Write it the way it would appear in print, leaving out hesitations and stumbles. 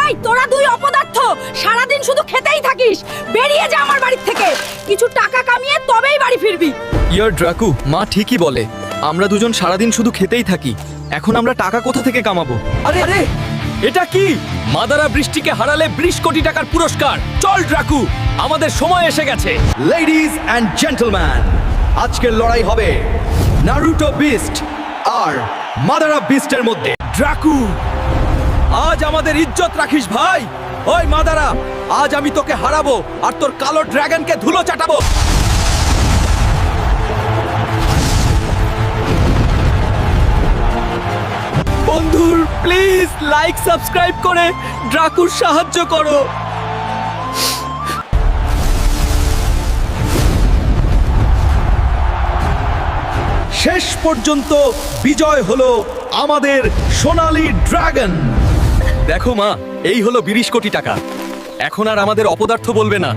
এই তোরা দুই অপদার্থ সারাদিন শুধু খেতেই থাকিস। বেরিয়ে যা আমার বাড়ি থেকে, কিছু টাকা কামিয়ে তবেই বাড়ি ফিরবি। ইয়ার ড্রাকু, মা ঠিকই বলে, আমরা দুজন সারাদিন শুধু খেতেই থাকি। এখন আমরা টাকা কোথা থেকে কামাবো? আরে আরে, এটা কি? মাদারা বৃষ্টিকে হারালে 20 কোটি টাকার পুরস্কার। চল ড্রাকু, আমাদের সময় এসে গেছে। লেডিজ অ্যান্ড জেন্টলম্যান, আজকের লড়াই হবে নারুটো বিস্ট আর মাদারা বিস্টের মধ্যে। ড্রাকু, আজ আমাদের ইজ্জত রাখিস ভাই। ওই মাদারা, আজ আমি তোকে হারাবো আর তোর কালো ড্রাগনকে ধুলো চাটাবো। বন্ধুর প্লিজ লাইক সাবস্ক্রাইব করে ড্রাকুর সাহায্য করো। শেষ পর্যন্ত বিজয় হলো আমাদের সোনালী ড্রাগন। দেখো মা, এই হলো 20 কোটি টাকা। এখন আর আমাদের অপদার্থ বলবে না।